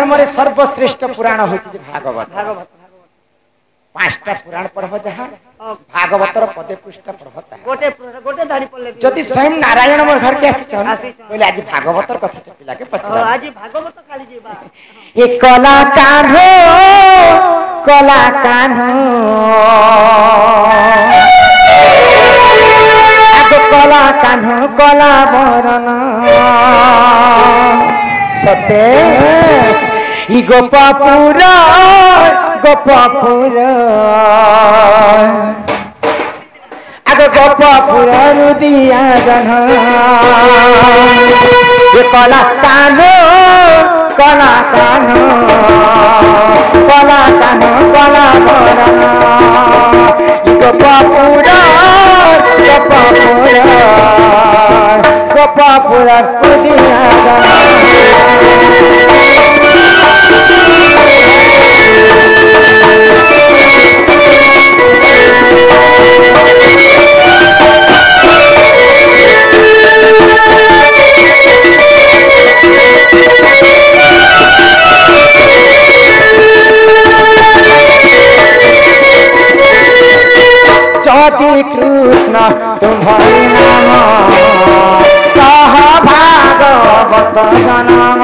धर्म रे सर्वश्रेष्ठ पुराण होछि भागवत भागवत पांचटा पुराण पढ़ब जहाँ भागवतर पदे पृष्ठ पढ़ब गोटे गोटे धारी पड़ले जदि स्वयं नारायण मोर घर के आसी छन बोले आज भागवतर कथा पिला के पचरा आज भागवत काली जेबा ए कला कान्हो आज कला कान्हो कला बरन सते इ गोपापुर आगो गोपापुर रुदिया जन ये कला कान्हो कला बरन इ गोपापुर रुदिया जन ज्योति कृष्ण तुम्हारी नाम कह भागवत जनम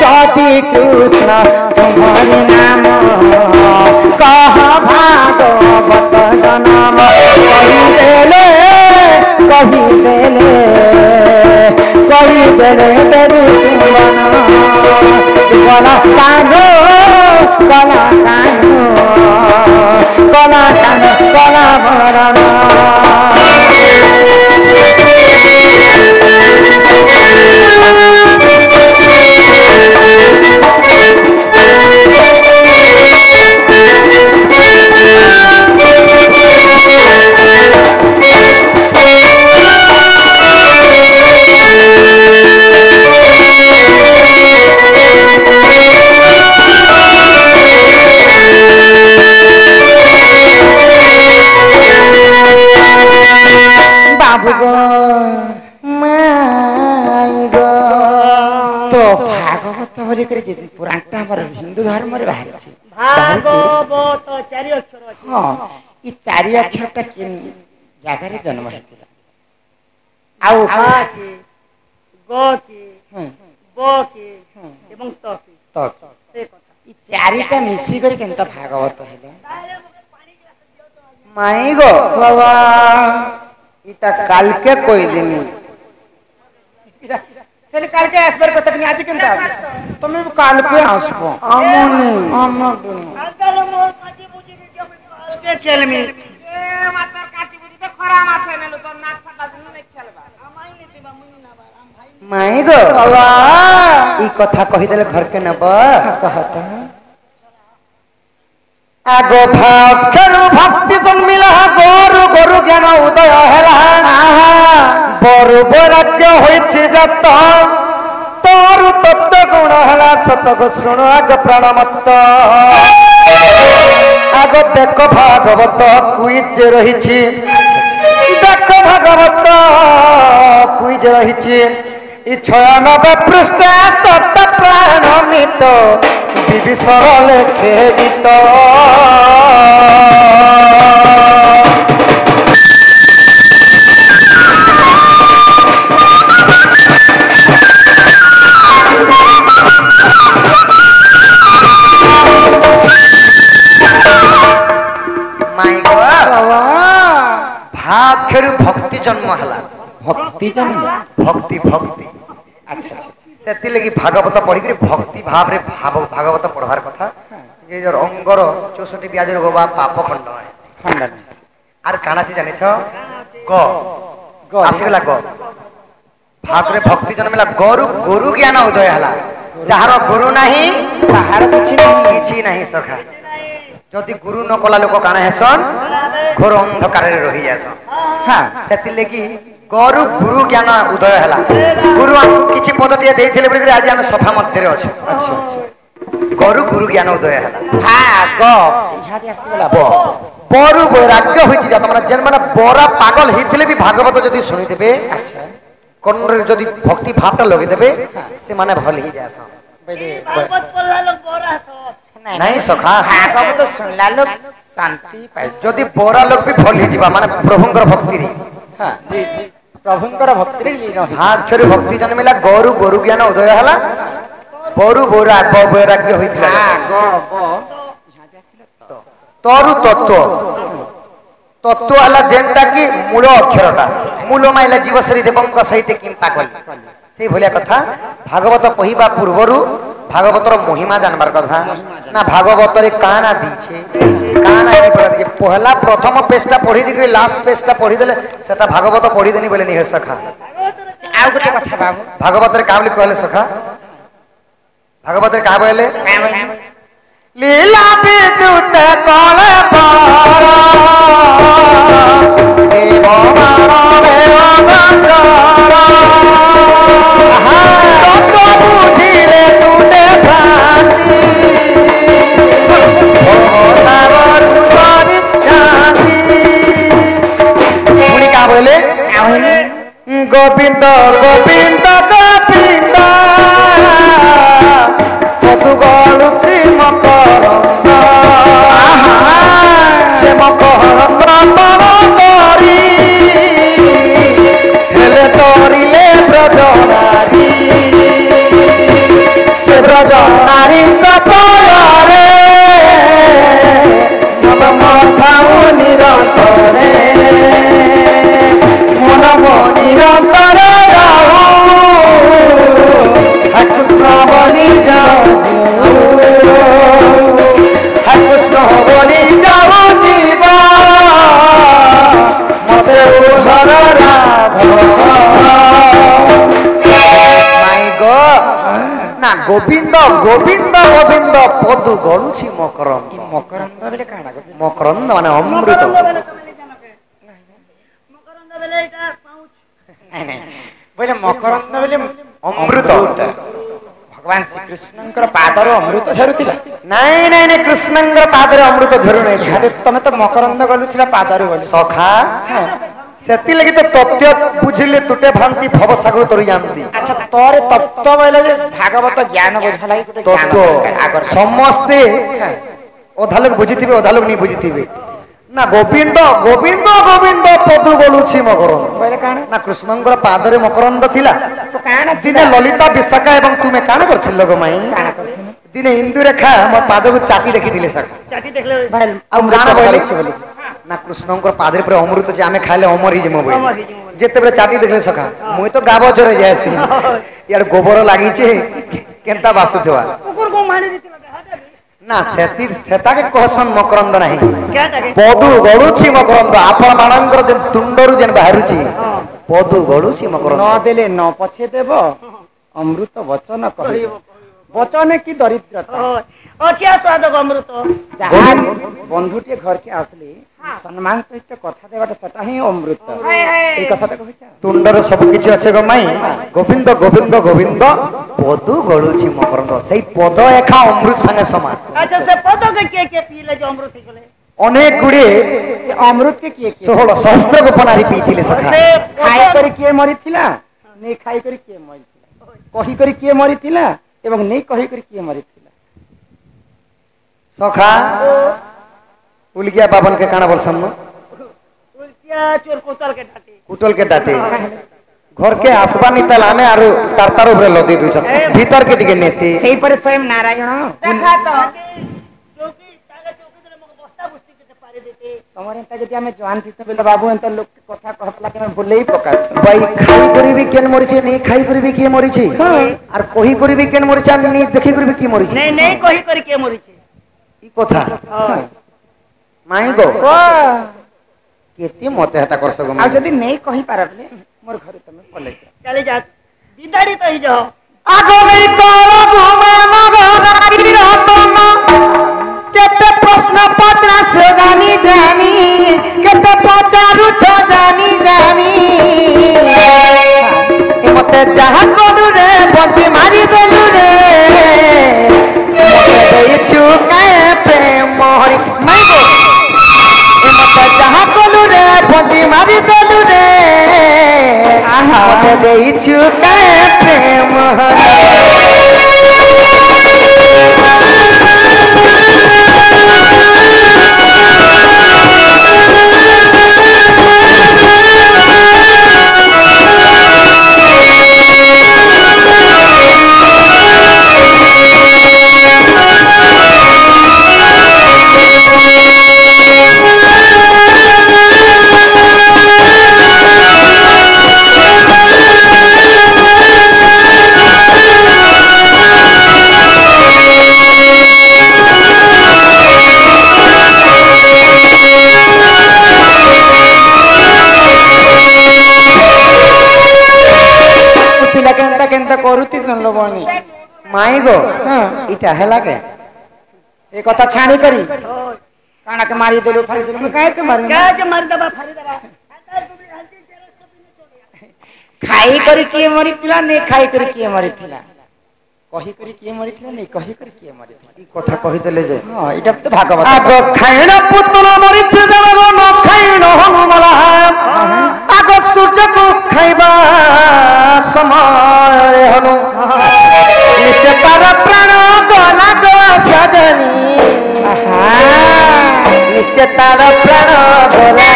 ज्योति कृष्ण तुम्हारी नाम कह भागवत जनम कही देले तेरी जीवन कला कान्हो कला बरन पुराणटा हमर हिंदू धर्म रे बाहर छी भागवत चारि अक्षर अछि हां ई चारि अक्षरटा केन जागा रे जन्म हेतिला आउ के ग के ब के एवं त के से कथा ई चारिटा मिसी कर केनता भागवत हेला माई गो बाबा इटा काल के कोई दिन तेरे काल के आसबार कतक नि आज केनता आसी तमे काल पे आसबो आमोनी काल मोर काची बुझी के काल के खेलमी ए मातर काची बुझी ते खरा माथे नेलो तो नाक फटा दिन नै खेलबा अमाई नीति बा मुनी ना बा हम भाई माई गो बाबा ई कथा कहि देले घर के नब कहता आगो भक्तरु भक्ति जन्मिला गोरु ज्ञान उदय हेला बरु बराग्य होइछि जत तोरु तत्व गुण हेला सतग सुण आग प्राणमत्त आग देख भागवत क्विज रहिछि देख भागवत क्विज रहिछि इ 96 पृष्ठ सत प्राणमित विभीषण लेखे गीत भाखेरु भक्ति जन्म हला भक्ति जन्म भक्ति भक्ति अच्छा अच्छा सेति लगी भागवत पढ़ी के भक्ति भाव रे भागवत पढ़वार कथा जे जर अंगर 64 ब्याज रोग बा पाप खंडन आर काना छी जाने छ ग आसीला ग भाग रे भक्ति जन्मला गुरु ज्ञान उदय हला जहार गुरु नाही ताहार किछि नाही सखा जदि गुरु न कला लोक काना हेसन घोर अंधकार रे रही जासन हां सेति लगी गुरु ज्ञान उदय हला गुरु हमको किछि पद दिए देथिले बली आज हम सभा मध्य रे अछि अच्छा अच्छा गुरु ज्ञान उदय हला भाग इहादे आसीला ब बरु वैराग्य होती जा तमरा जेन माने बरा पागल हिथिले भी भागवत जदी सुनि देबे अच्छा कर्ण जदी भक्ति भावटा लगे देबे से माने भल ही जासा भागवत पढ़ला लोग बोरा सब नहीं सखा भागवत सुनला लोग शांति पाए जदी बरा लोग भी भल ही जिबा माने प्रभुंकर भक्ति रे हां प्रभुंकर भक्ति रे लीन होई हां अक्षर भक्ति जन्मिला गरु गरु ज्ञान उदय हला बरु वैराग्य होइथिला हां गो तरु तत्व तत्व आला जेनटा की मूल अक्षरटा मूल माइला जीवश्री देवंक सहित किंपा कल से भलिया कथा भागवत कहिबा पूर्वरु भागवतर महिमा जानबार कथा ना भागवत रे काना दीछे काना की पढ़ के पहला प्रथम पेजटा पढ़ी दिकरी लास्ट पेजटा पढ़ी देले सेटा भागवत पढ़ी देनी बोले नहीं सखा आ गोटे कथा बाबू भागवत रे काबली कहले सखा भागवत रे का बोले लीला विद्युत कल पारा देव मानव संसारा तत्व बुझिले तुटे भ्रांति ओ सागर सारी जानती पुणी का बोले गोविंद गोविंद गोविंद तू गलुची मकरंद से मकरंद करी हेले तोरिले ब्रजनारी से ब्रजनारी कपरे सब मथाऊ निरंतरे मन निरंतरे कृष्ण बलि जाओ कृष्ण बलि जाओ जीवा मते उधर राधव माय गॉड ना गोविंद गोविंद गोविंद पदु गलुछि मकरंद मकरंद बेले काणा मकरंद माने अमृत मकरंद बेले এটা পাউচ नहीं नहीं बोले मकरंद बेले अमृत भगवान श्री कृष्णंकर पादर अमृत झरुतिला नहीं नहीं नहीं कृष्णंकर पादरे अमृत झरु नहीं इहादे तमे तो मकरंद गलुथिला पादर गलु सखा सेति लगी तो तत्व बुझिले तुटे भ्रांति भव सागर तोरी जानती अच्छा तोरे तत्व बोले जे भागवत ज्ञान बुझला कि गोटे ज्ञान तत्व आगर समस्ते अधा लोग बुझिथिबे अधा लोग नहीं बुझिथिबे ना गोविंद गोविंद गोविंद पदु गलुछि मकरंद बोले काणा ना कृष्णंकर पादरे मकरंद थिला तो काणा दिने ललिता विशाखा एवं तुमे काण करथिल गो माई काणा करथिन दिने इंदु रेखा मोर पाद को चाटी देखि दिले सखा চাটি দেখলে भाई आ गाना बोले बोली ना कृष्णंकर पादरे पर अमृत जे आमे खाइले अमर ही जमो अमर बोले ही जमो। जेते बेले चाटी देखले सखा मुई तो गाबो चरे जायसी यार गोबर लागि छे केनता बासुथवा কুকুর গো মারি দিছিল হাতে ना सेतिर सेताके कहसन मकरंद नाही কেটাকে पदु गडुछि मकरंद आपण मानंकर जे तुंडरु जेन बाहरुछि पदु गडुछि मकरंद न देले न पछे देव अमृत वचन कहिब वचन की दरिद्रता ও কি স্বাদ অমৃত जहाँ बंधुटे घर के आसले सम्मान सहित कथा देवाटा सेटा ही अमृत এই কথাটা কইছা तुंडर सब किछि अछि गो माई गोविंद गोविंद गोविंद पदु गडुछि मकरंद सेई पद एखा अमृत संगे समान আচ্ছা সে পদকে কে পিলে যে অমৃত গলে अनेक गुड़े से अमृत के किए 16 सहस्त्र गोपनारी पीथिले सखा সে खाई करी किए मरिथिला नहीं खाई करी किए मरिथिला कही करी किए मरिथिला एवं नहीं कही करी किए मरिथिला सखा उलगिया बाबन के काना बोलसन উল্টিয়া চোর কোতাল কে ডাটি कुटल के डाटे घर के आसबा नितल आमे आरो तारतार ऊपर लदी दुछन भीतर के दिके नेते सेही पर स्वयं नारायण দেখা তো চৌকি তাকে চৌকি দিলে মকে বস্তা বুস্তি করতে পারে দিতে तमरे एंता जदि हमें जवान थी तो बेला बाबू एंता लोग के कथा कहतला के हम भूले ही पका भाई खाई करिबी केन मरिছে नहीं खाई करिबी के मरिছে আর কহি করিবি কেন মরিছে আর নি দেখি করিবি কি মরিছে নেই নেই কহি করি কে মরিছে ই কথা মাই গো কেতি মতে হেতা করছ গো आ जदि नहीं कही पारबले मोर घर तमे पले जा চলে যা বিদাড়ি তো যাও আগো নেই কর ঘুমে মগনাই রতন কেতে প্রশ্ন পত্রা সে জানি জানি কেতে পচারু ছ জানি জানি মতে যাহা করু রে বঞ্চি মারি দেলু রে মতে দেইছু কায়ে প্রেম মরি মাই গো मारी देलु रे मते देइछु काहे प्रेम केंता करूती सुनलो बनी माई गो इटा है लागे ए कथा छाणी करी काना के मारी देलु फारी देलु मैं काहे के मारू दबा फाड़ी दबा खाई करी किए मरी थिला ने खाई करी किए मरी थिला कही करी किए मरी थिला ने कही करी किए मरी थिला ई कथा कहि देले जे हां इटा तो भागवत आगो खाइना पुतला मरी छे जब न खाइनो हम मला आगो सूर्य को खाइबा समय हनु निश्चय तार प्राण गला गो सजनी निश्चय तार प्राण गला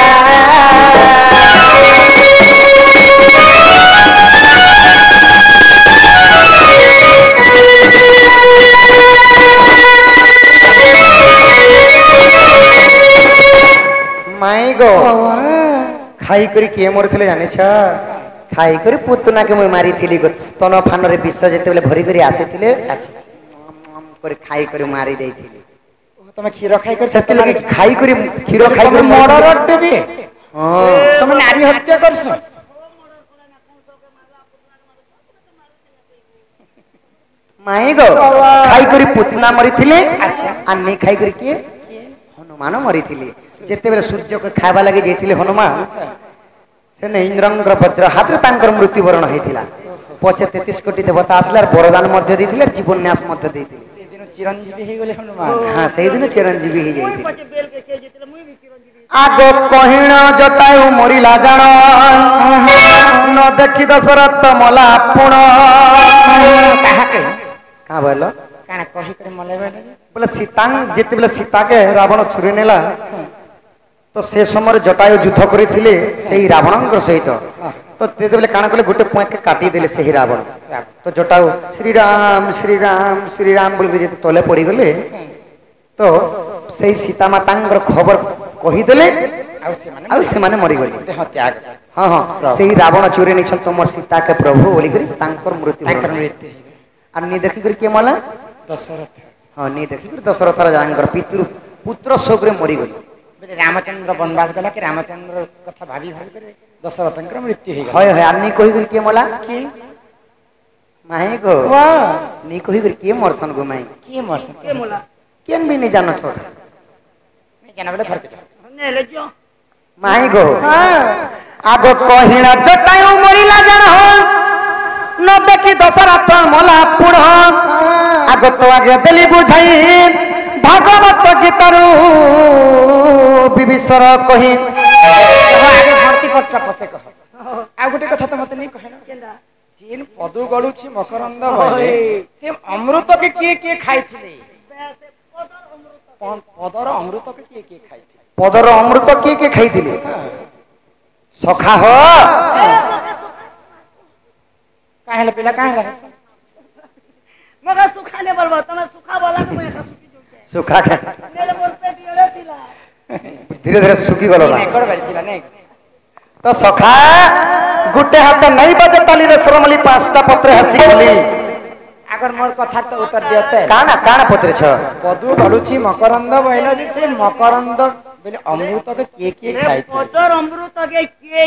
माई गो खाई करी किए मरथिले जाने छ खाई करी पुतना के मुई मारी थिली गो स्तन फान रे विष जेते बेले भरी करी आसीथिले अच्छा करी खाई करी मारी देथिले तमे खीर खाई कर सेते लगे खाई करी खीर खाई करी मर्डर देबी हां तमे नारी हत्या करसो माई गो खाई करी पुतना मरिथिले अच्छा आ नहीं खाई करी किए हनुमान मरिथिले जेते बेले सूर्य को खाइबा लगे जेथिले हनुमान से ने इंद्रंग्र वज्र हाथ तांकर मृत्युवरण हेतिला पछे 33 कोटी देवता आसलार वरदान मध्य देथिले जीवन न्यास मध्य देथिले से दिन चिरंजीवी हे गेले हनुमान हां सेही दिन चिरंजीवी हे जाइथिले पचे बेल के जेतले मुई भी चिरंजीवी आगो कहिण जटायु मरिला जान न देखि दशरथ मला पुण कहा के का बोलो काना कही करे मले बेले बोले सीता जेते बेले सीता के रावण छुरी नेला तो से समय जटायु युद्ध करिथिले सेही रावणंकर सहित तो जेते बेले काना कले गोटे पॉइंट के काटी देले सेही रावण तो जटायु श्री राम श्री राम श्री राम बोल जेते तले पड़ी गले तो सेही सीता मातांकर खबर कहि देले आ से माने मरि गले देह त्याग हां हां सेही रावण चोरी नै छल तमर सीता के प्रभु बोली करी तांकर मृत्यु तांकर मृत्यु आ नी देखि करी के मला दशरथ हां नी देखि करी दशरथ राजांकर पितृ पुत्र शोकरे मरि गले बोले रामचंद्र वनवास गला कि रामचंद्र कथा भाभी भाभी करे दशरथंकर मृत्यु हे हय हय आ नी कहि करी के मला की माही गो वाह नी कहि करी के मरसन गो माई की मरस के मोला केन भी नहीं जानो छ नहीं जाना बोले घर के जाओ ने ले जो माही गो आगो कहिणा जटायु मरिला जान न देखि दशरथ मला पुण आगो तो आगे देली बुझाई भागवत गीतारू विभीषण कहि आगे भर्ती पट्टा पते कह आ गोटे कथा तो मते नहीं कहना केंदा चीन पदु गळुछि मकरंद भले से अमृत के किए खाइथिले पदर अमृत के किए खाइथिले पदर अमृत किए खाइथिले सखा हो काहेले पिला काहेले मगर सुखाने बोलबो तमे सुखा बोला के मैं सुखी जोचे सुखा खा मेरे मोर पे दिले थिला धीरे धीरे सुखी गलो नहीं कर बारी थिला नहीं तो सखा गुटे हाथ नहीं बजे ताली रे सरमली पांचटा पत्र हसी बोली अगर मोर कथा तो उत्तर दियते काना काना पत्र छ पदु गळुछि मकरंद भइला जे से मकरंद बेले अमृत के किए खाइथिले पदर अमृत के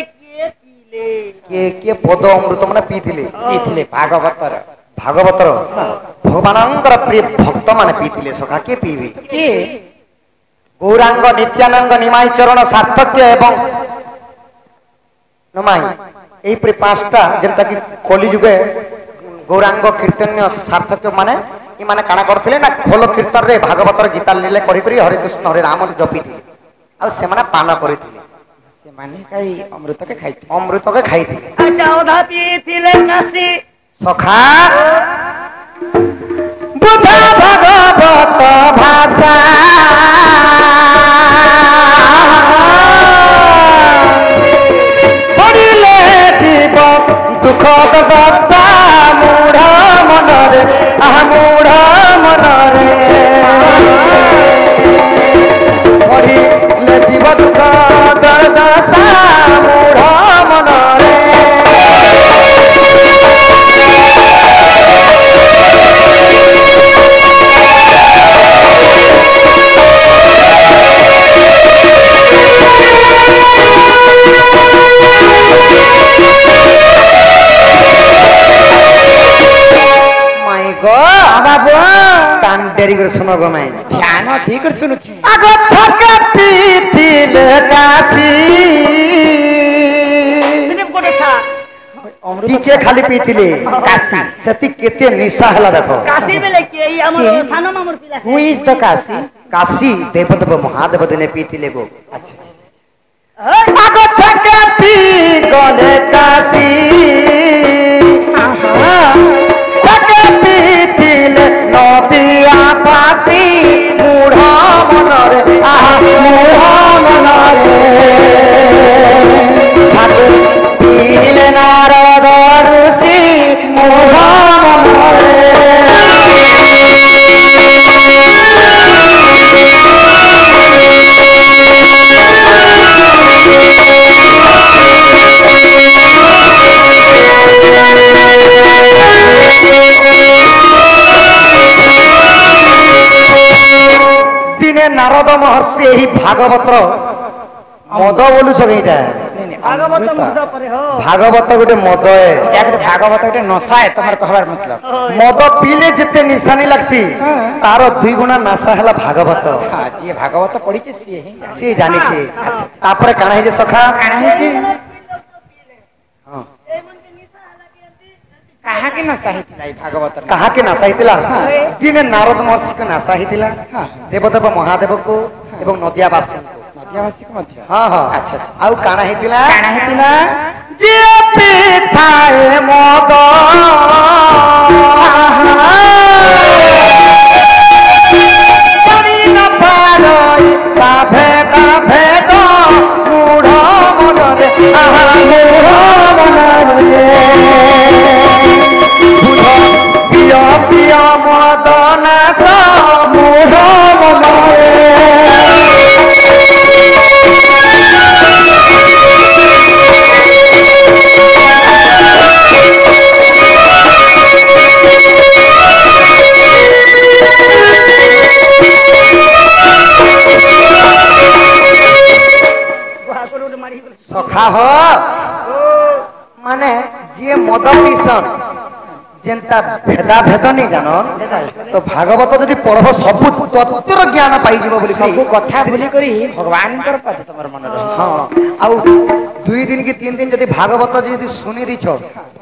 पीले के पद अमृत माने पीथिले पीथिले भागवतर भागवतर भगवानंकर प्रिय भक्त माने पीथिले सखा के पीबी के गौरांग नित्यानंद निमाई चरण सार्थक्य एवं नमाई एई प्रि पांचटा जेंता कि कली जुगे गौरांग कीर्तन्य सार्थक्य माने ई माने काना करथिले ना खोल कीर्तन रे भागवतर गीता लीले कहि करी हरे कृष्ण हरे राम जपीथिले आ से माने पान करिथिले ସେମାନେ କାଇ ଅମୃତକେ ଖାଇଥିଲେ ଅମୃତକେ ଖାଇଥିଲେ ଆଚ୍ଛା ଅଧା ପିଇଥିଲେ କାଶୀ ସଖା ବୁଝା ଭଗବତ ଭାଷା ପଡ଼ିଲେ ଯିବ ଦୁଃଖ ଦଶା ମୂଢ଼ ମନରେ ମୂଢ଼ ମନରେ ପଡ଼ିଲେ ଯିବ ଦୁଃଖ ଦଶା ମୂଢ଼ ମନରେ ଡେରି করে শুনো গো মাই ଧ୍ୟାନ ଦେଇକରି ଶୁଣୁଛି আগ ছকা পিতিলে কাশি সিনেম কোটে ছা টিচে খালি পিতিলে কাশি সেতি কেতে নিশা হেলা দেখো কাশী বেলে কি এই আমার সানো মামুর পিলা হু ইজ দ্য কাশী কাশি দেবদেব মহাদেব দিনে পিতিলে গো আচ্ছা আচ্ছা আগ ছকা পি গলে কাশি ছকা পিতিলে নদিয়া পাশি মূঢ় মনরে মূঢ় মনরে ঠাকুর পিলে নারদ ঋষি মূঢ় মনরে দিনে নারদ মহর্ষি এই ভাগবত মদ বলুছ এইটা ভাগবত মুদ পরে হো ভাগবত গোটে মদ এটা ଗୋଟେ ଭାଗବତ ଗୋଟେ ନଶା ଏ ତମର କହିବାର ମତଲବ মদ পিলে যেতে নিশানি লাগছি তার 2 গুণা নাশা হেলা ভাগবত ହଁ ଯିଏ ଭାଗବତ ପଢିଛି ସିଏ ହିଁ ଜାଣେ। সে জানিছে তারপরে কানা হয়েছে সখা କାଣା ହେଇଛି ହଁ এই মনকে নিশা লাগি এন্তি କାହାକି ନଶା ହେଇଥିଲା ଏଇ ଭାଗବତର কাহাকে নাশা হইতিলা দিনে নারদ মহর্ষিকে নাশা হইতিলা দেবদেব মহাদেবକୁ এবং নদিয়াবাসীଙ୍କୁ ନଦିଆବାସୀକୁ ମଧ୍ୟ ହଁ ହଁ ଆଚ୍ଛା ଆଚ୍ଛା ଆଉ କାଣା ହେଇতিলা କାଣା ହେଇଥିଲା যে পিঠায় মদ জানি না পারই সাভেদ ভেদ মূঢ় মনরে মূঢ় মনরে বুধ প্রিয় প্রিয় মদনা মূঢ় মনরে সখা হ মানে যে মদ পিসন যেনতা ভেদা ভেদ নেই জানন তো ভাগবত যদি পড়ব সবু তত্ত্বর জ্ঞান পাইଯିବ বলি ସବୁ କଥା ଭୁଲି କରି ଭଗବାନଙ୍କର ପଦ ତମର ମନେ ରହିଛି হ্যাঁ আউ 2 দিন কি 3 দিন যদি ভাগবত যদি শুনি দিছ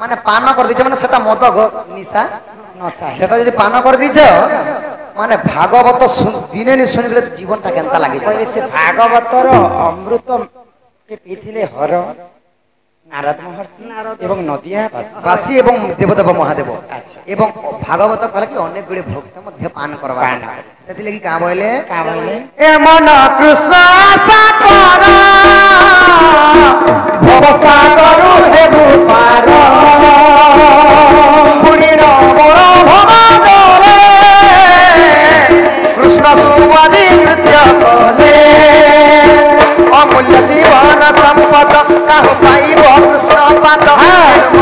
মানে পান করে দিছ মানে সেটা মদ নিশা ନଶା সেটা যদি পান করে দিছ মানে ভাগবত দিনে নি শুনিলে জীবনটা কেনতা লাগি କହିଲେ ସେ ଭାଗବତର ଅମୃତ କେ ପିଇଥିଲେ ହର ନାରଦ ମହର୍ଷି ଏବଂ ନଦିଆବାସୀ বাসী এবং দেবদেব মহাদেব আচ্ছা। এবং ভাগবত কলে কি অনেক গুড়ে ভক্ত মধ্যে পান করবা পান। সেতিলাগি কা বইলে କାଁ କହିଲେ এমন কৃষ্ণ আশা কর ভবসাগরু হেবু পার বুড়ির বড় ভবদরে কৃষ্ণ সুবাদী নৃত্য কলে অমূল্য জীবন সম্পদ কাহু পাইব কৃষ্ণ পাদ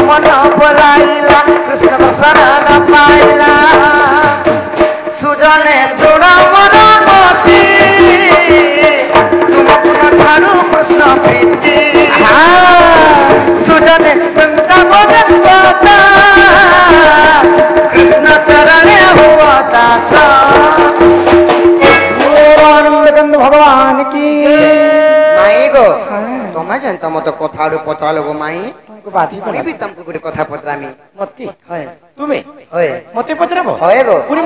মন বলাইলা কৃষ্ণ দর্শন পাইলা সুজনে শুণ মর মতি তুমকু ন ছাড়ু কৃষ্ণ প্রীতি সুজনে বৃন্দাবন দাস কৃষ্ণ চরণে হুয়া দাস ଆନନ୍ଦକନ୍ଦ ଭଗବାନ କି মাই গো তোমায় জানতো মতো কথা আড়ু পচালো গো মাই ତମକୁ ବାଧି আমি বি তমকু গুড়ে কথা পচরামি ମତେ হয় ତୁମେ হয় ମତେ ପଚରାବ হয় গো ପୁଣି